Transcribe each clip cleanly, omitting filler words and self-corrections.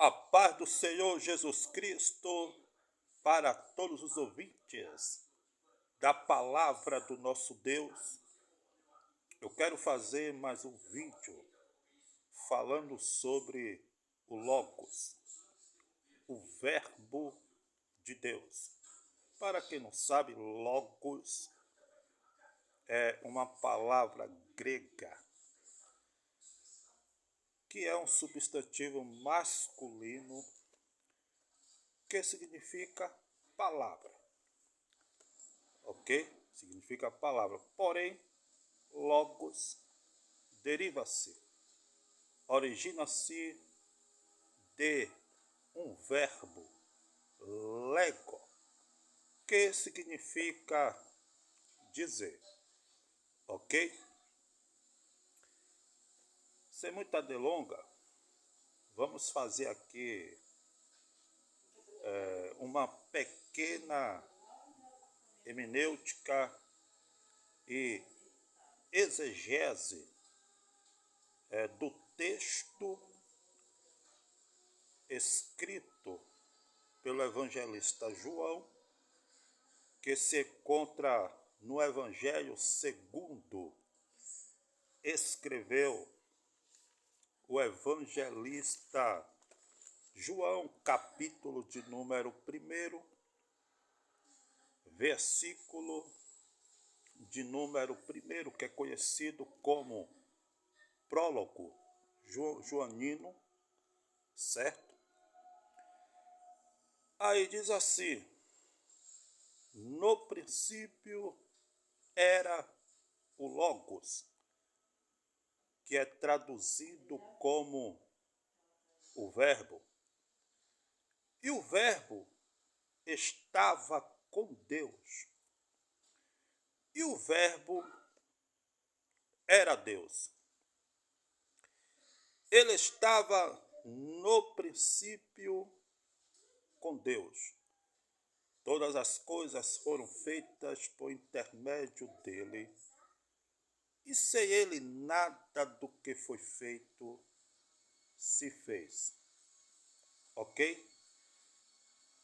A paz do Senhor Jesus Cristo para todos os ouvintes da palavra do nosso Deus. Eu quero fazer mais um vídeo falando sobre o Logos, o Verbo de Deus. Para quem não sabe, Logos é uma palavra grega que é um substantivo masculino que significa palavra, ok? Significa palavra, porém, logos deriva-se, origina-se de um verbo, lego, que significa dizer, ok? Sem muita delonga, vamos fazer aqui uma pequena hermenêutica e exegese do texto escrito pelo evangelista João, que se encontra no Evangelho segundo escreveu o evangelista João, capítulo de número 1, versículo de número 1, que é conhecido como prólogo joanino, certo? Aí diz assim: no princípio era o Logos, que é traduzido como o Verbo. E o Verbo estava com Deus. E o Verbo era Deus. Ele estava no princípio com Deus. Todas as coisas foram feitas por intermédio dele. E sem ele nada do que foi feito se fez. Ok?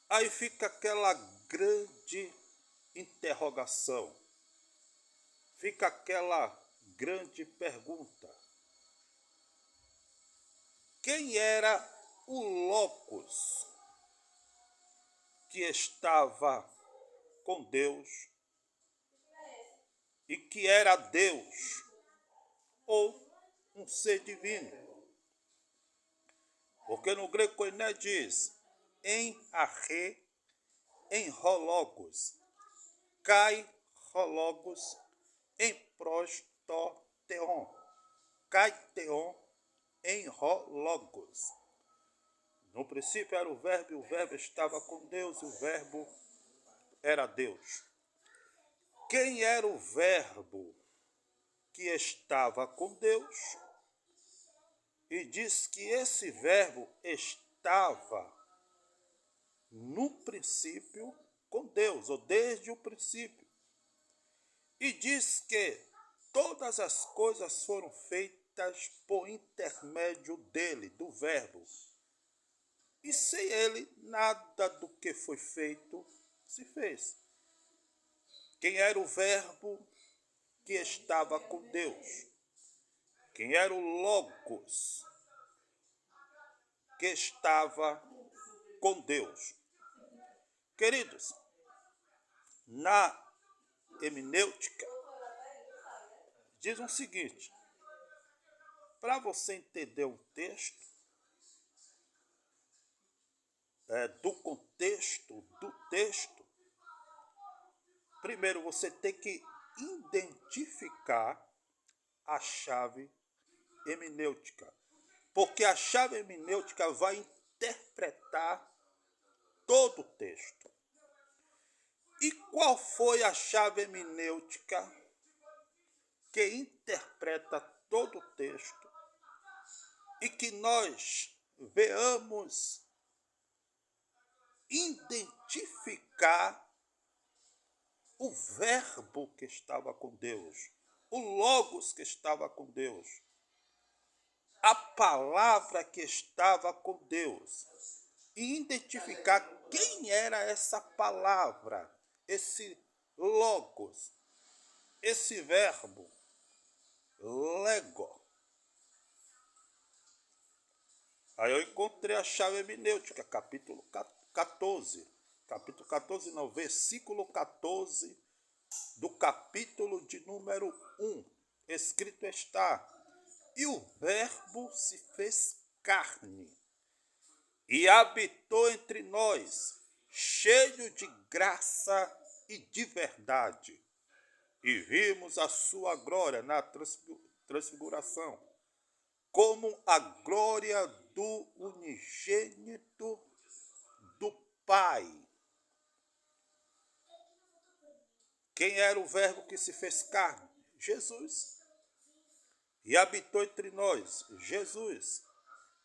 Aí fica aquela grande interrogação. Fica aquela grande pergunta. Quem era o Logos que estava com Deus e que era Deus ou um ser divino? Porque no grego koiné diz em arre, em rologos, kai rologos, em prostoteon, kai teon, em rologos. No princípio era o verbo, e o verbo estava com Deus, e o verbo era Deus. Quem era o verbo que estava com Deus? E diz que esse verbo estava no princípio com Deus, ou desde o princípio. E diz que todas as coisas foram feitas por intermédio dele, do verbo. E sem ele, nada do que foi feito se fez. Quem era o verbo que estava com Deus? Quem era o Logos que estava com Deus? Queridos, na hermenêutica, diz o seguinte: para você entender um texto, do contexto do texto, primeiro você tem que identificar a chave hermenêutica, porque a chave hermenêutica vai interpretar todo o texto. E qual foi a chave hermenêutica que interpreta todo o texto e que nós veamos identificar o verbo que estava com Deus, o Logos que estava com Deus? a palavra que estava com Deus e identificar quem era essa palavra, esse logos, esse verbo, lego. Aí eu encontrei a chave hermenêutica, capítulo 14. Capítulo 14 não, versículo 14 do capítulo de número 1. Escrito está: e o verbo se fez carne e habitou entre nós, cheio de graça e de verdade. E vimos a sua glória na transfiguração, como a glória do unigênito do Pai. Quem era o verbo que se fez carne? Jesus. E habitou entre nós, Jesus.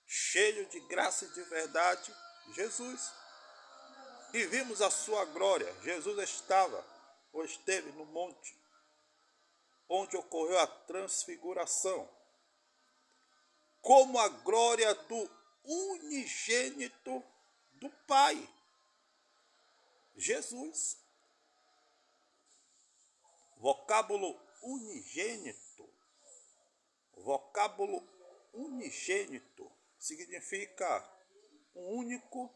Cheio de graça e de verdade, Jesus. E vimos a sua glória. Jesus estava, ou esteve no monte, onde ocorreu a transfiguração, como a glória do unigênito do Pai, Jesus. Vocábulo unigênito. Vocábulo unigênito significa um único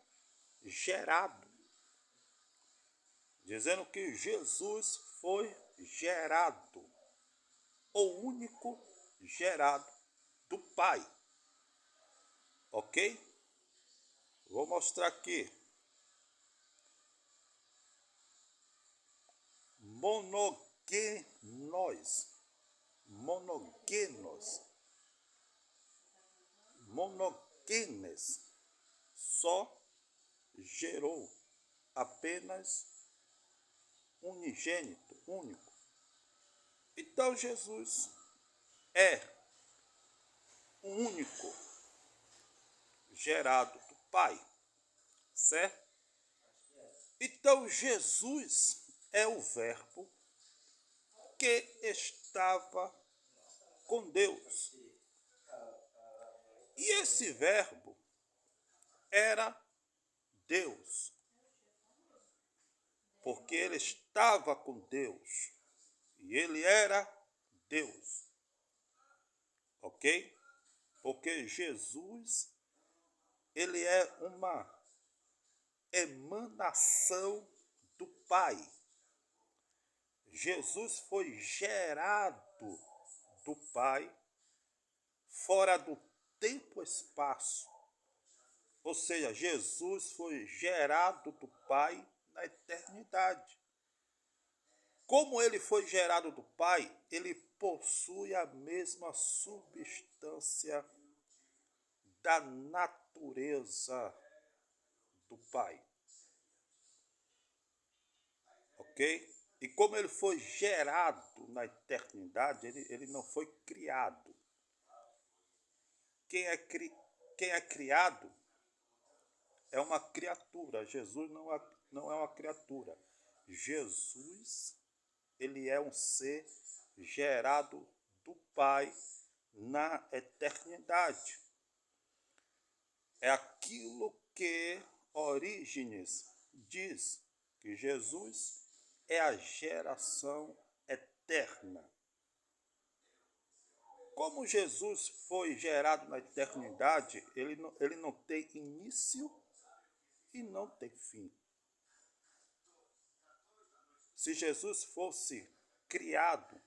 gerado, dizendo que Jesus foi gerado, o único gerado do Pai. Ok? Vou mostrar aqui. Monogenes, só gerou, apenas unigênito, único. Então Jesus é o único gerado do Pai, certo? Então Jesus é o verbo que estava com Deus. E esse verbo era Deus, porque ele estava com Deus e ele era Deus, ok? Porque Jesus, ele é uma emanação do Pai. Jesus foi gerado do Pai fora do tempo e espaço. Ou seja, Jesus foi gerado do Pai na eternidade. Como ele foi gerado do Pai, ele possui a mesma substância da natureza do Pai. Ok? E como ele foi gerado na eternidade, ele não foi criado. Quem é criado é uma criatura. Jesus não é uma criatura. Jesus, ele é um ser gerado do Pai na eternidade. É aquilo que Orígenes diz, que Jesus é a geração eterna. Como Jesus foi gerado na eternidade, ele não tem início e não tem fim. Se Jesus fosse criado,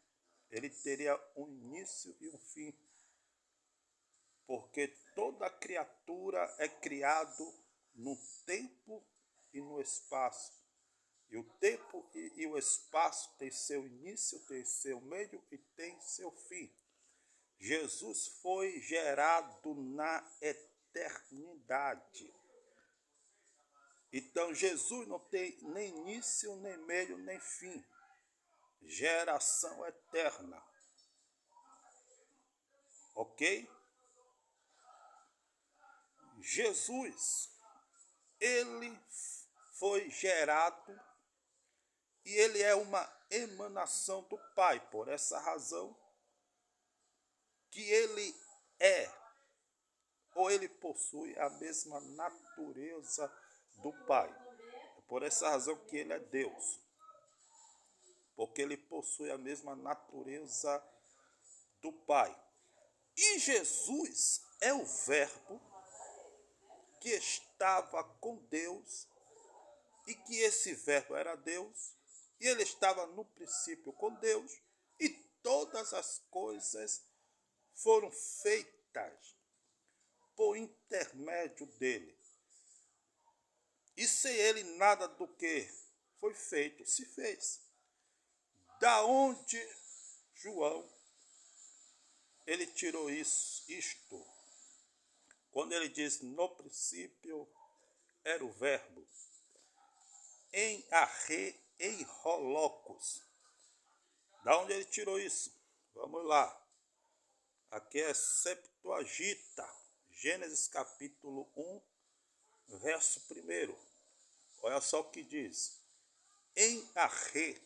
ele teria um início e um fim. Porque toda criatura é criado no tempo e no espaço. E o tempo e o espaço tem seu início, tem seu meio e tem seu fim. Jesus foi gerado na eternidade. Então Jesus não tem nem início, nem meio, nem fim. Geração eterna. Ok? Jesus, ele foi gerado e ele é uma emanação do Pai. Por essa razão que ele é ou ele possui a mesma natureza do Pai. É por essa razão que ele é Deus, porque ele possui a mesma natureza do Pai. E Jesus é o Verbo que estava com Deus, e que esse Verbo era Deus, e ele estava no princípio com Deus, e todas as coisas foram feitas por intermédio dele. E sem ele nada do que foi feito se fez. Da onde João ele tirou isto? Quando ele diz no princípio era o Verbo, em arre, em holocos. Da onde ele tirou isso? Vamos lá. Aqui é Septuaginta, Gênesis capítulo 1, verso 1. Olha só o que diz. Em arre,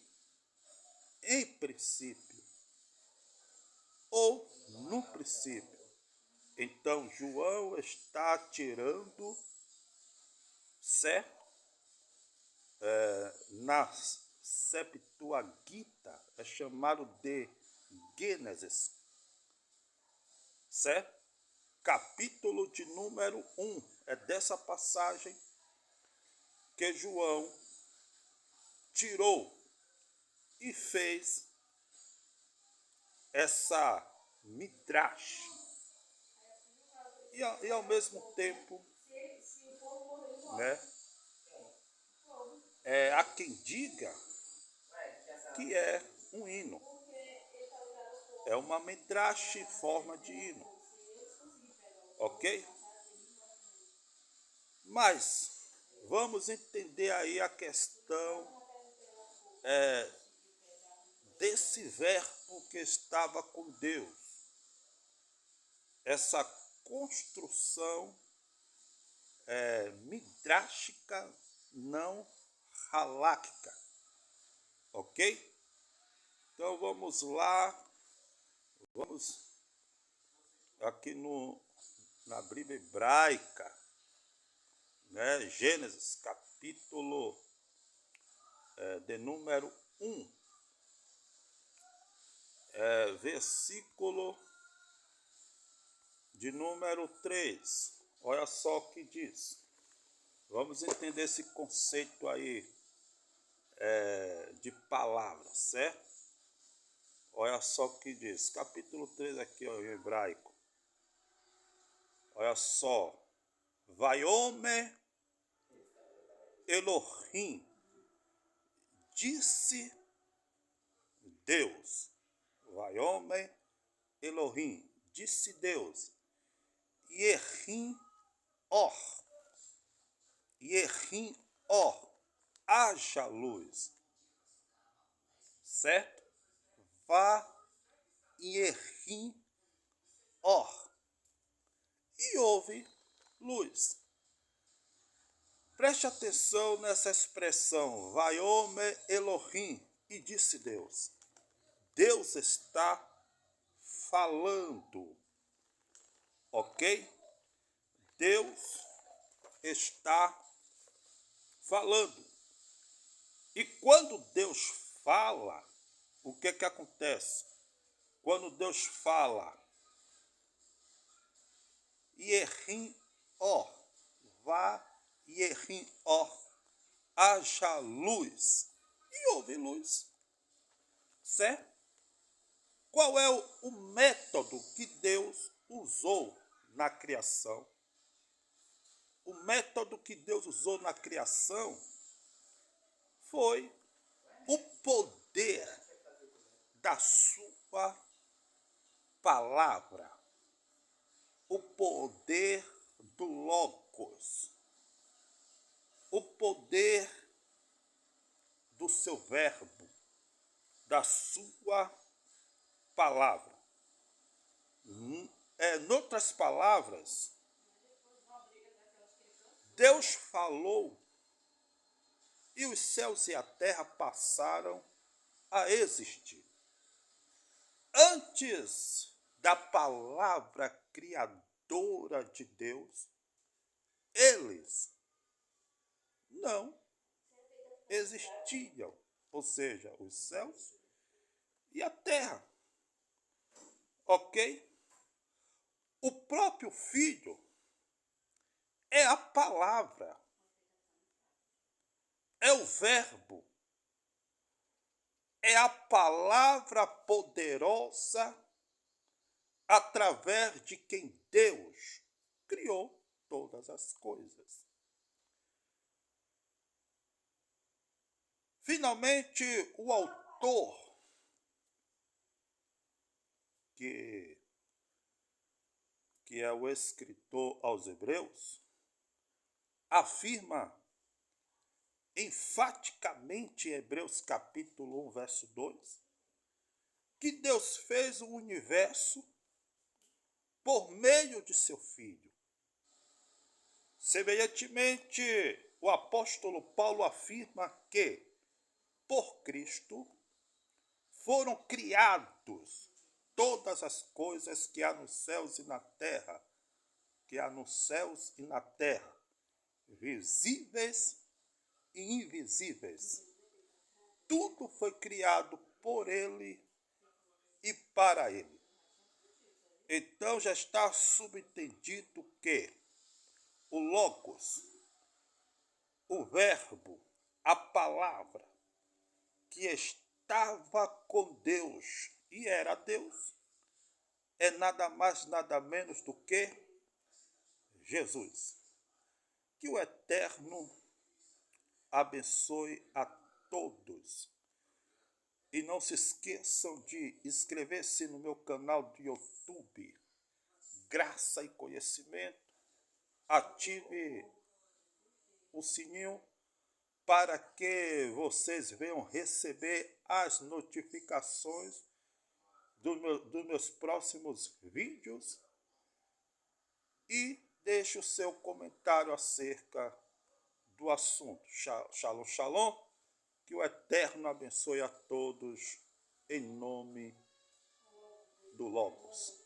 em princípio, ou no princípio. Então, João está tirando, certo? Na Septuaginta é chamado de Gênesis, certo? Capítulo de número 1. É dessa passagem que João tirou e fez essa midrash. E ao mesmo tempo, né, há quem diga que é um hino. É uma midrash em forma de hino. Ok? Mas vamos entender aí a questão desse verbo que estava com Deus. Essa construção midrášica, não haláquica. Ok? Então vamos lá. Vamos aqui na Bíblia hebraica, né? Gênesis capítulo de número 1, versículo de número 3. Olha só o que diz. Vamos entender esse conceito aí de palavras, certo? Olha só o que diz. Capítulo 3 aqui, ó, em hebraico. Olha só. Vaiomer Elohim. Disse Deus. Vaiomer Elohim. Disse Deus. Yehim Or. Yehim Or. Haja luz. Certo? Yehim Or. E houve luz. Preste atenção nessa expressão. Vaiomer Elohim. E disse Deus. Deus está falando. Ok? Deus está falando. E quando Deus fala, o que acontece? Quando Deus fala, Yehim Or, vá Yehim Or, haja luz. E houve luz. Certo? Qual é o método que Deus usou na criação? O método que Deus usou na criação foi o poder da sua palavra, o poder do Logos, o poder do seu verbo, da sua palavra. Em outras palavras, Deus falou e os céus e a terra passaram a existir. Antes da palavra criadora criadora de Deus, eles não existiam, ou seja, os céus e a terra, ok? O próprio Filho é a palavra, é o verbo, é a palavra poderosa através de quem Deus criou todas as coisas. Finalmente, o autor que é o escritor aos Hebreus, afirma enfaticamente em Hebreus capítulo 1, verso 2, que Deus fez o universo por meio de seu Filho. Semelhantemente, o apóstolo Paulo afirma que, por Cristo, foram criados todas as coisas que há nos céus e na terra, visíveis e invisíveis. Tudo foi criado por ele e para ele. Então já está subentendido que o Logos, o Verbo, a palavra que estava com Deus e era Deus, é nada mais, nada menos do que Jesus. Que o Eterno abençoe a todos. E não se esqueçam de inscrever-se no meu canal do YouTube, Graça e Conhecimento. Ative o sininho para que vocês venham receber as notificações dos meus próximos vídeos. E deixe o seu comentário acerca do assunto. Shalom, shalom. Que o Eterno abençoe a todos em nome do Logos.